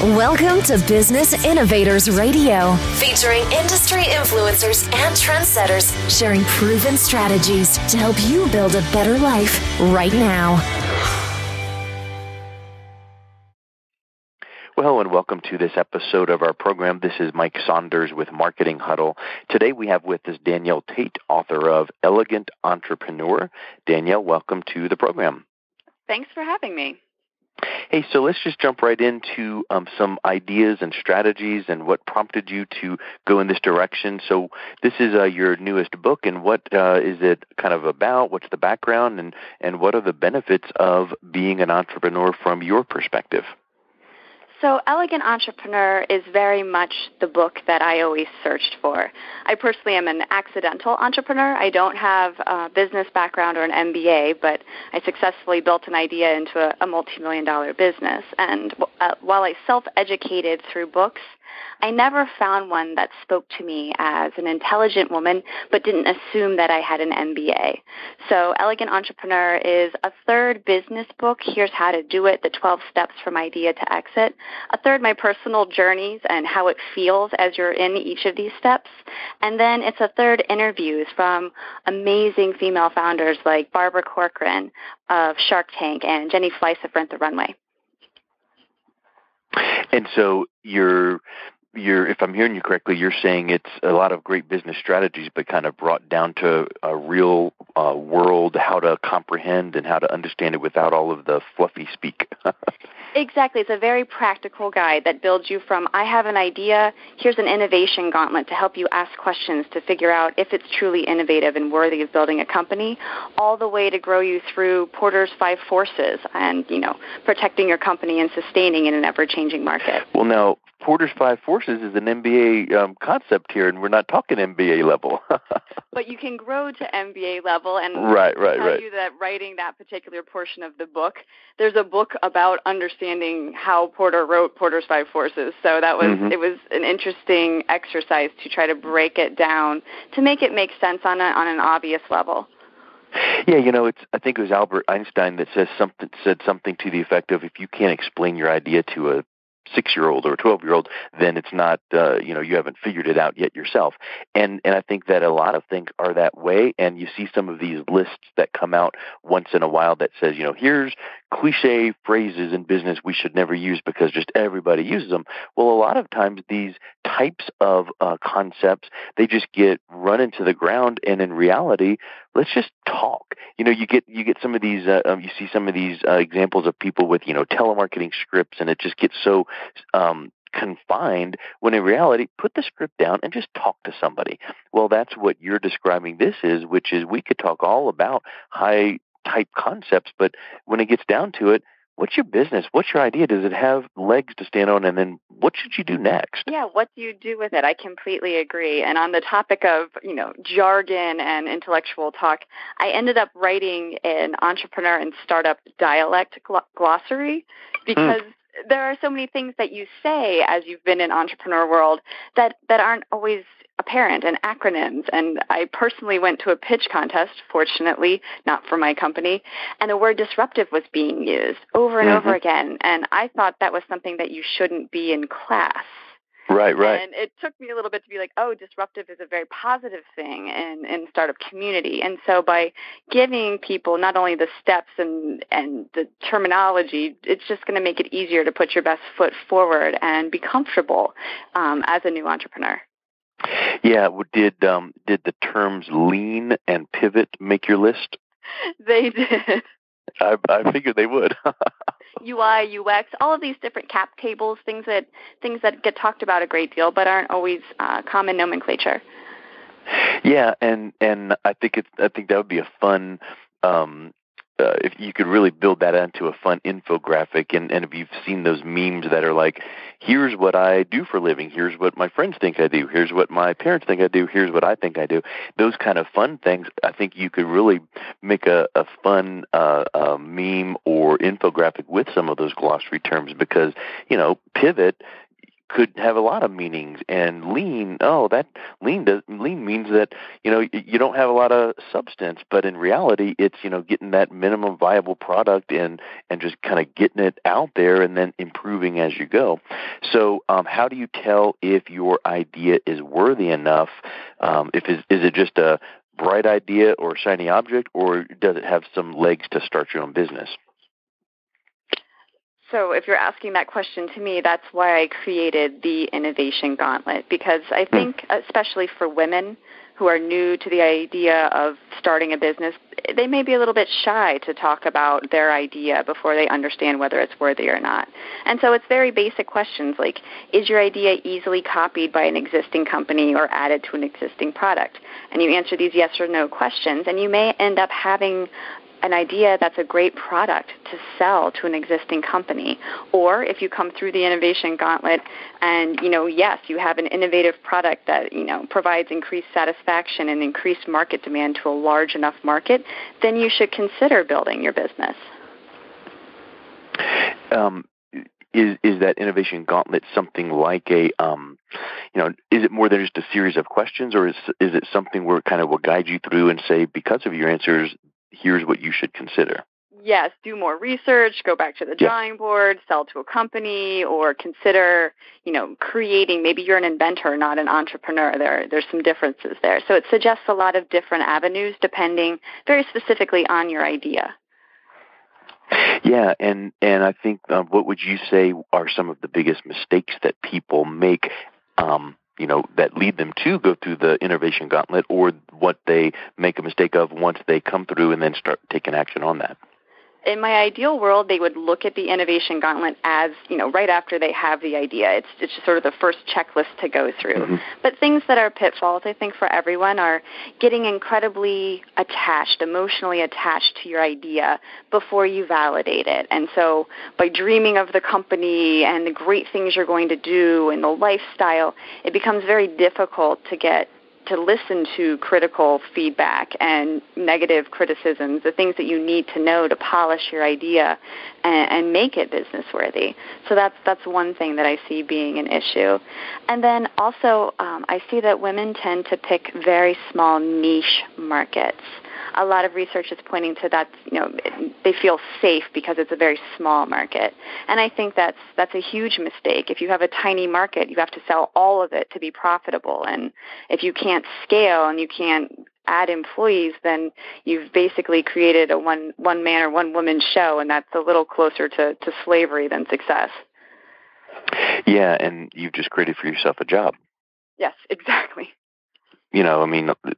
Welcome to Business Innovators Radio, featuring industry influencers and trendsetters sharing proven strategies to help you build a better life right now. Well, hello and welcome to this episode of our program. This is Mike Saunders with Marketing Huddle. Today we have with us Danielle Tate, author of Elegant Entrepreneur. Danielle, welcome to the program. Thanks for having me. Hey, so let's just jump right into some ideas and strategies and what prompted you to go in this direction. So this is your newest book, and what is it kind of about? What's the background, and what are the benefits of being an entrepreneur from your perspective? So Elegant Entrepreneur is very much the book that I always searched for. I personally am an accidental entrepreneur. I don't have a business background or an MBA, but I successfully built an idea into a multimillion-dollar business. And while I self-educated through books, I never found one that spoke to me as an intelligent woman, but didn't assume that I had an MBA. So Elegant Entrepreneur is a third business book. Here's how to do it, the 12 steps from idea to exit. A third, my personal journeys and how it feels as you're in each of these steps. And then it's a third, interviews from amazing female founders like Barbara Corcoran of Shark Tank and Jenny Fleiss of Rent the Runway. And so you're, if I'm hearing you correctly, you're saying it's a lot of great business strategies, but kind of brought down to a real world, how to comprehend and how to understand it without all of the fluffy speak. Exactly. It's a very practical guide that builds you from, I have an idea, here's an innovation gauntlet to help you ask questions to figure out if it's truly innovative and worthy of building a company, all the way to grow you through Porter's 5 forces and, protecting your company and sustaining in an ever-changing market. Well, now, Porter's 5 forces is an MBA concept here, and we're not talking MBA level. But you can grow to MBA level, and right. tell you that writing that particular portion of the book, there's a book about understanding how Porter wrote Porter's 5 forces. So that was It was an interesting exercise to try to break it down to make it make sense on an obvious level. Yeah, I think it was Albert Einstein that said something to the effect of, if you can't explain your idea to a 6-year-old or a 12-year-old, then it's not, you haven't figured it out yet yourself. And I think that a lot of things are that way, and you see some of these lists that come out once in a while that says, here's cliche phrases in business we should never use because just everybody uses them. Well, a lot of times these types of concepts, they just get run into the ground, and in reality, let's just talk. You get some of these, you see some of these examples of people with, telemarketing scripts, and it just gets so confined, when in reality, put the script down and just talk to somebody. Well, that's what you're describing this is, which is we could talk all about high type concepts, but when it gets down to it, what's your business? What's your idea? Does it have legs to stand on? And then what should you do next? Yeah, what do you do with it? I completely agree. And on the topic of, jargon and intellectual talk, I ended up writing an entrepreneur and startup dialect glossary because there are so many things that you say as you've been in entrepreneur world that aren't always apparent, and acronyms. And I personally went to a pitch contest, fortunately, not for my company, and the word disruptive was being used over and over again. And I thought that was something that you shouldn't be in class. Right. And it took me a little bit to be like, disruptive is a very positive thing in startup community. And so by giving people not only the steps and the terminology, it's just going to make it easier to put your best foot forward and be comfortable as a new entrepreneur. Yeah, did the terms lean and pivot make your list? They did. I figured they would. UI, UX, all of these different cap tables, things that get talked about a great deal, but aren't always common nomenclature. Yeah, and I think that would be a fun. If you could really build that into a fun infographic, and if you've seen those memes that are like, here's what I do for a living, here's what my friends think I do, here's what my parents think I do, here's what I think I do, those kind of fun things, I think you could really make a fun meme or infographic with some of those glossary terms because, pivot, could have a lot of meanings. And lean, lean means that, you don't have a lot of substance, but in reality, it's, getting that minimum viable product and just kind of getting it out there and then improving as you go. So how do you tell if your idea is worthy enough? Is it just a bright idea or shiny object, or does it have some legs to start your own business? So if you're asking that question to me, that's why I created the Innovation Gauntlet, because I think, especially for women who are new to the idea of starting a business, they may be a little bit shy to talk about their idea before they understand whether it's worthy or not. And so it's very basic questions like, is your idea easily copied by an existing company or added to an existing product? And you answer these yes or no questions, and you may end up having an idea that's a great product to sell to an existing company. Or if you come through the Innovation Gauntlet and, yes, you have an innovative product that, provides increased satisfaction and increased market demand to a large enough market, then you should consider building your business. Is that Innovation Gauntlet something like a, is it more than just a series of questions, or is it something where it kind of will guide you through and say, because of your answers, here's what you should consider? Yes, do more research, go back to the drawing board, sell to a company, or consider, creating. Maybe you're an inventor, not an entrepreneur. There's some differences there. So it suggests a lot of different avenues depending very specifically on your idea. Yeah, and I think what would you say are some of the biggest mistakes that people make that lead them to go through the Innovation Gauntlet, or what they make a mistake of once they come through and then start taking action on that? In my ideal world, they would look at the Innovation Gauntlet as, right after they have the idea. It's just sort of the first checklist to go through. Mm-hmm. But things that are pitfalls, I think, for everyone are getting incredibly attached, emotionally attached to your idea before you validate it. And so by dreaming of the company and the great things you're going to do and the lifestyle, it becomes very difficult to listen to critical feedback and negative criticisms, the things that you need to know to polish your idea and make it business worthy. So that's one thing that I see being an issue. And then also I see that women tend to pick very small niche markets. A lot of research is pointing to that, they feel safe because it's a very small market. And I think that's a huge mistake. If you have a tiny market, you have to sell all of it to be profitable. And if you can't scale and you can't add employees, then you've basically created a one man or one woman show, and that's a little closer to slavery than success. Yeah, and you've just created for yourself a job. Yes, exactly.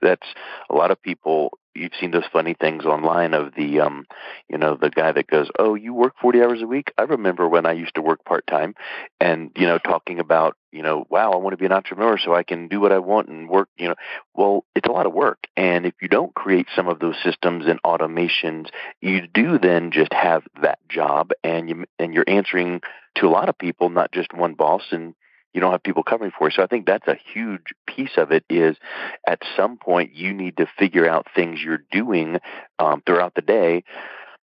That's a lot of people. You've seen those funny things online of the guy that goes, "Oh, you work 40 hours a week? I remember when I used to work part-time," and, talking about, wow, I want to be an entrepreneur so I can do what I want and work, well, it's a lot of work. And if you don't create some of those systems and automations, you do then just have that job, and you're answering to a lot of people, not just one boss, and you don't have people covering for you. So I think that's a huge piece of it is at some point you need to figure out things you're doing throughout the day,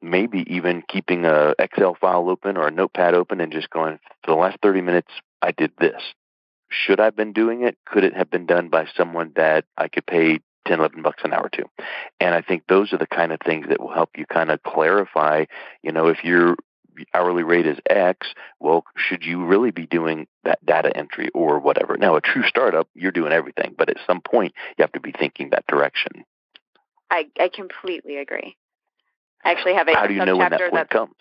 maybe even keeping a Excel file open or a notepad open and just going, for the last 30 minutes, I did this. Should I have been doing it? Could it have been done by someone that I could pay $10, $11 an hour to? And I think those are the kind of things that will help you kind of clarify, if your hourly rate is X, well, should you really be doing that data entry or whatever? Now, a true startup, you're doing everything, but at some point, you have to be thinking that direction. I completely agree. I actually have a How do you know when that point comes?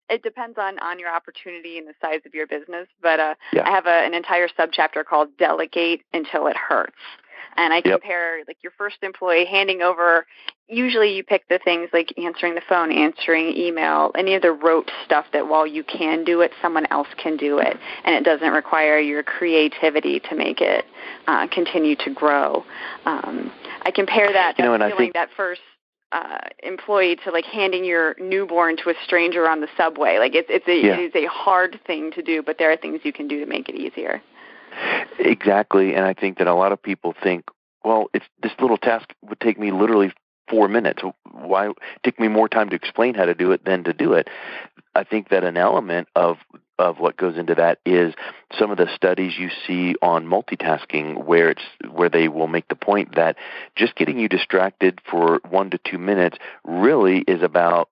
It depends on your opportunity and the size of your business, but I have an entire subchapter called Delegate Until It Hurts. And I compare like your first employee handing over, usually you pick the things like answering the phone, answering email, any of the rote stuff that while you can do it, someone else can do it. And it doesn't require your creativity to make it continue to grow. I compare that feeling that first employee to like handing your newborn to a stranger on the subway. Like it is a hard thing to do, but there are things you can do to make it easier. Exactly, and I think that a lot of people think, well, this little task would take me literally 4 minutes. Why take me more time to explain how to do it than to do it? I think that an element of of what goes into that is some of the studies you see on multitasking where they will make the point that just getting you distracted for 1 to 2 minutes really is about,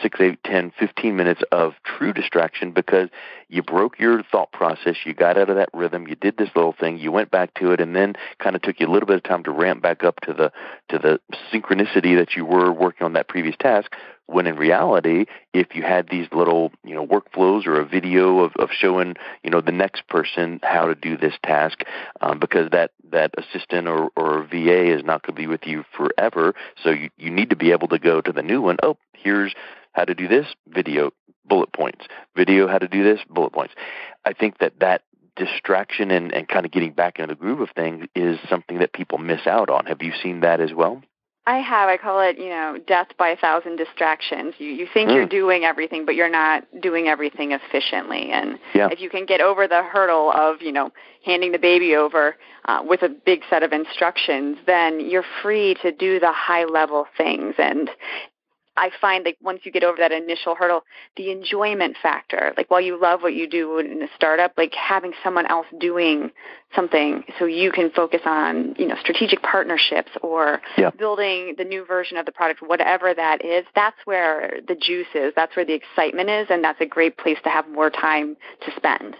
6, 8, 10, 15 minutes of true distraction because you broke your thought process, you got out of that rhythm, you did this little thing, you went back to it, and then kind of took you a little bit of time to ramp back up to the synchronicity that you were working on that previous task, when in reality, if you had these little, workflows or a video of showing, the next person how to do this task, because that assistant or VA is not going to be with you forever, so you need to be able to go to the new one. Oh, here's how to do this, video, bullet points. Video, how to do this, bullet points. I think that distraction and kind of getting back into the groove of things is something that people miss out on. Have you seen that as well? I have. I call it, death by 1,000 distractions. You think you're doing everything, but you're not doing everything efficiently. And if you can get over the hurdle of, handing the baby over with a big set of instructions, then you're free to do the high-level things. And I find that once you get over that initial hurdle, the enjoyment factor, like while you love what you do in a startup, like having someone else doing something so you can focus on, strategic partnerships or building the new version of the product, whatever that is, that's where the juice is, that's where the excitement is, and that's a great place to have more time to spend.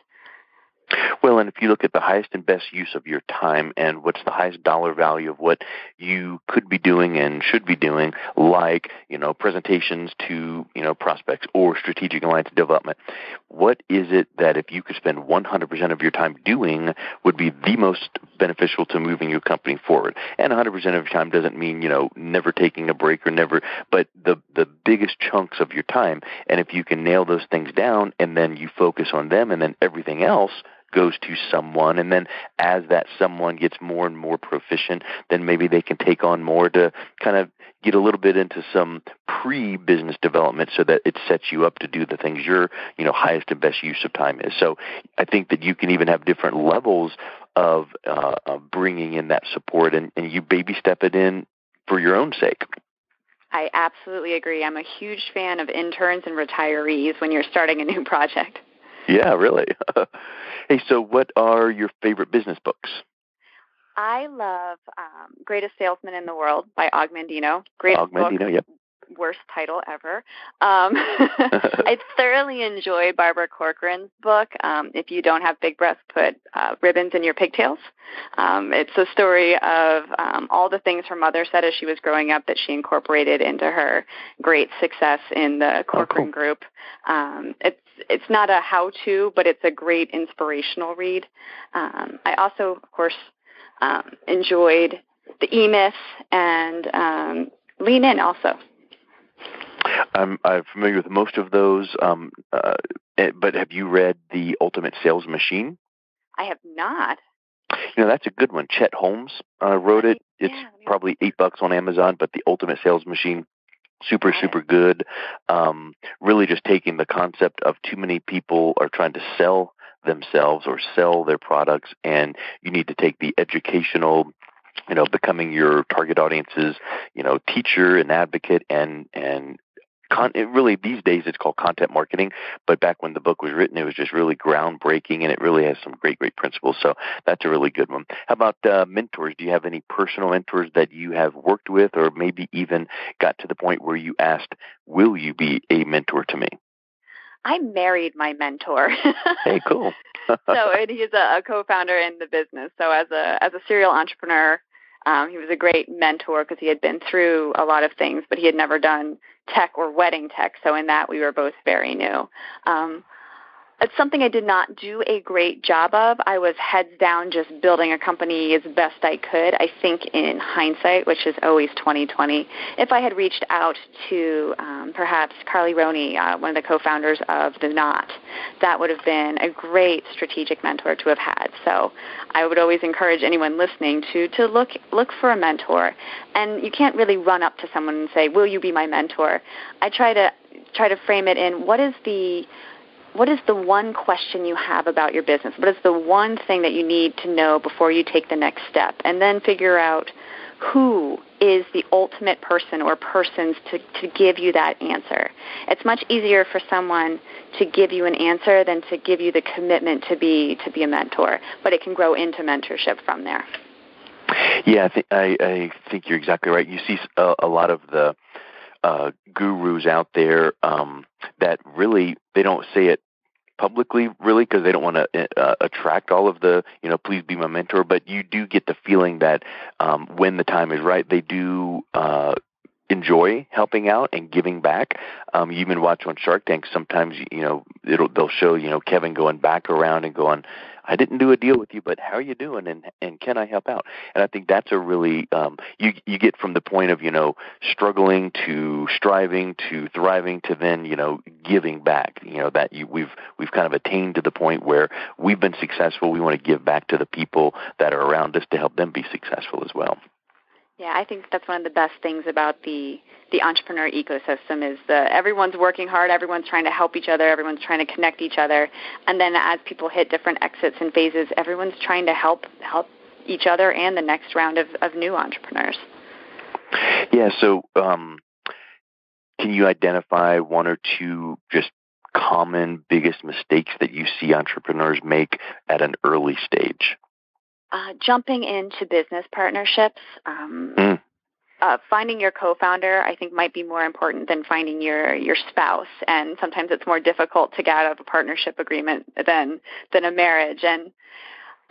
Well, and if you look at the highest and best use of your time and what's the highest dollar value of what you could be doing and should be doing, like, presentations to, prospects or strategic alliance development, what is it that if you could spend 100% of your time doing would be the most beneficial to moving your company forward? And 100% of your time doesn't mean, never taking a break or never, but the biggest chunks of your time. And if you can nail those things down and then you focus on them and then everything else goes to someone, and then as that someone gets more and more proficient, then maybe they can take on more to kind of get a little bit into some pre-business development so that it sets you up to do the things your highest and best use of time is. So I think that you can even have different levels of bringing in that support, and you baby step it in for your own sake. I absolutely agree. I'm a huge fan of interns and retirees when you're starting a new project. Yeah, really. Hey, so what are your favorite business books? I love Greatest Salesman in the World by Og Mandino. Greatest book, yep. Worst title ever. I thoroughly enjoyed Barbara Corcoran's book, If You Don't Have Big Breasts, Put Ribbons in Your Pigtails. It's a story of all the things her mother said as she was growing up that she incorporated into her great success in the Corcoran group. It's not a how-to, but it's a great inspirational read. I also, of course, enjoyed the E-Myth and Lean In also. I'm familiar with most of those, but have you read The Ultimate Sales Machine? I have not. That's a good one. Chet Holmes wrote it. It's probably $8 on Amazon, but The Ultimate Sales Machine, super good. Really just taking the concept of too many people are trying to sell themselves or sell their products, and you need to take the educational, becoming your target audience's, teacher and advocate and really these days it's called content marketing, but back when the book was written, it was just really groundbreaking, and it really has some great principles. So that's a really good one. How about mentors? Do you have any personal mentors that you have worked with, or maybe even got to the point where you asked, will you be a mentor to me? I married my mentor. Hey, cool. And he's a co-founder in the business. So as a serial entrepreneur, he was a great mentor because he had been through a lot of things, but he had never done tech or wedding tech. So in that, we were both very new. It's something I did not do a great job of. I was heads down just building a company as best I could. I think in hindsight, which is always 20/20, if I had reached out to perhaps Carly Roney, one of the co-founders of The Knot, that would have been a great strategic mentor to have had. So I would always encourage anyone listening to look for a mentor. And you can't really run up to someone and say, will you be my mentor? I try to frame it in what is the one question you have about your business? What is the one thing that you need to know before you take the next step? And then figure out who is the ultimate person or persons to give you that answer. It's much easier for someone to give you an answer than to give you the commitment to be a mentor, but it can grow into mentorship from there. Yeah, I think you're exactly right. You see a lot of the gurus out there that really, they don't say it publicly, really, because they don't want to attract all of the, please be my mentor. But you do get the feeling that when the time is right, they do enjoy helping out and giving back. You even watch on Shark Tank, sometimes, they'll show, Kevin going back around and going, I didn't do a deal with you, but how are you doing, and can I help out? And I think that's a really, you get from the point of, struggling to striving to thriving to then, giving back, that we've kind of attained to the point where we've been successful. We want to give back to the people that are around us to help them be successful as well. Yeah, I think that's one of the best things about the entrepreneur ecosystem is everyone's working hard, everyone's trying to help each other, everyone's trying to connect each other, and then as people hit different exits and phases, everyone's trying to help each other and the next round of new entrepreneurs. Yeah, so can you identify one or two just common biggest mistakes that you see entrepreneurs make at an early stage? Jumping into business partnerships, finding your co-founder, I think, might be more important than finding your spouse. And sometimes it's more difficult to get out of a partnership agreement than a marriage. And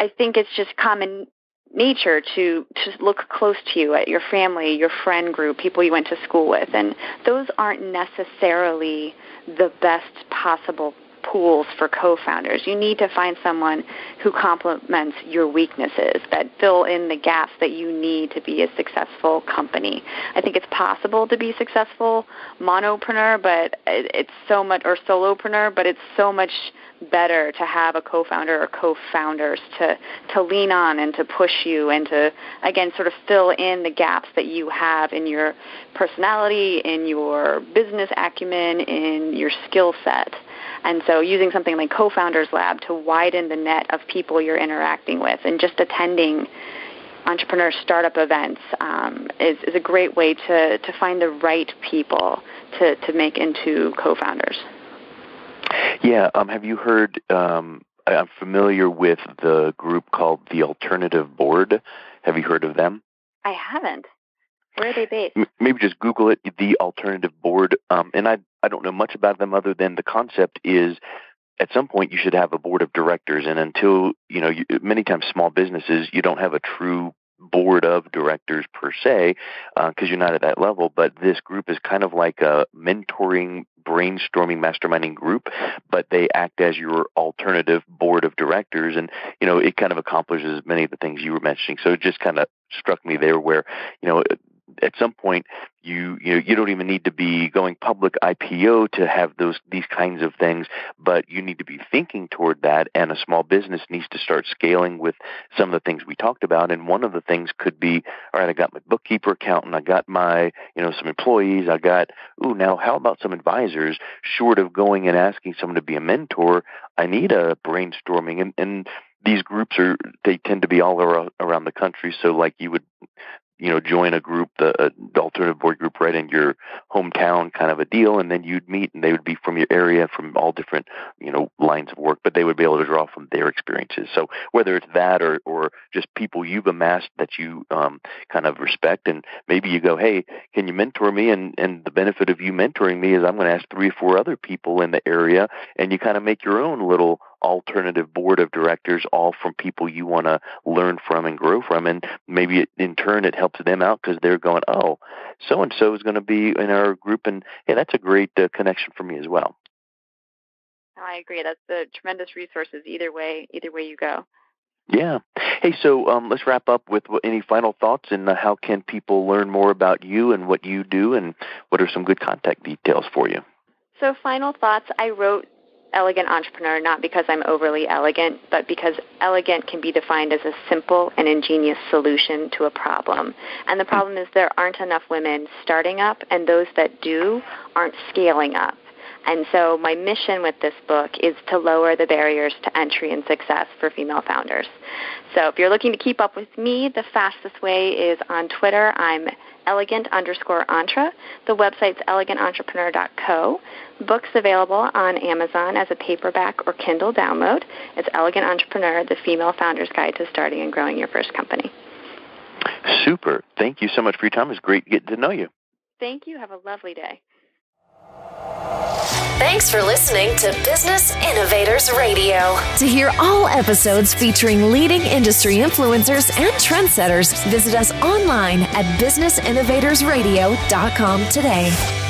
I think it's just common nature to look close to you at your family, your friend group, people you went to school with. And those aren't necessarily the best possible pools for co-founders. You need to find someone who complements your weaknesses, that fill in the gaps that you need to be a successful company. I think it's possible to be successful monopreneur, but it's so much, or solopreneur, but it's so much better to have a co-founder or co-founders to lean on and to push you and to, again, sort of fill in the gaps that you have in your personality, in your business acumen, in your skill set. And so using something like Co-Founders Lab to widen the net of people you're interacting with, and just attending entrepreneur startup events is a great way to find the right people to make into co-founders. Yeah, have you heard, I'm familiar with the group called the Alternative Board. Have you heard of them? I haven't. Where are they based? Maybe just Google it, the Alternative Board. And I don't know much about them other than the concept is at some point you should have a board of directors. And until, many times small businesses, you don't have a true board of directors per se because you're not at that level. But this group is kind of like a mentoring, brainstorming, masterminding group, but they act as your alternative board of directors. And, it kind of accomplishes many of the things you were mentioning. So it just kind of struck me there where, at some point, you don't even need to be going public IPO to have these kinds of things, but you need to be thinking toward that, and a small business needs to start scaling with some of the things we talked about. And one of the things could be, all right, I got my bookkeeper, accountant, I got my, some employees, I got, now how about some advisors? Short of going and asking someone to be a mentor, I need a brainstorming, and these groups they tend to be all around the country. So like you would, join a group, the alternative board group right in your hometown kind of a deal, and then you'd meet, and they would be from your area, from all different, lines of work, but they would be able to draw from their experiences. So whether it's that or just people you've amassed that you kind of respect, and maybe you go, hey, can you mentor me? And the benefit of you mentoring me is I'm going to ask 3 or 4 other people in the area, and you kind of make your own little alternative board of directors, all from people you want to learn from and grow from. And maybe in turn it helps them out because they're going, oh, so-and-so is going to be in our group, and hey, that's a great connection for me as well. I agree. That's the tremendous resources either way you go. Yeah. Hey, so let's wrap up with any final thoughts, and how can people learn more about you and what you do, and what are some good contact details for you? So final thoughts, I wrote Elegant Entrepreneur not because I'm overly elegant, but because elegant can be defined as a simple and ingenious solution to a problem. And the problem is there aren't enough women starting up, and those that do aren't scaling up. And so my mission with this book is to lower the barriers to entry and success for female founders. So if you're looking to keep up with me, the fastest way is on Twitter. I'm elegant_entre. The website's elegantentrepreneur.co. Books available on Amazon as a paperback or Kindle download. It's Elegant Entrepreneur, the Female Founder's Guide to Starting and Growing Your First Company. Super. Thank you so much for your time. It was great getting to know you. Thank you. Have a lovely day. Thanks for listening to Business Innovators Radio. To hear all episodes featuring leading industry influencers and trendsetters, visit us online at businessinnovatorsradio.com today.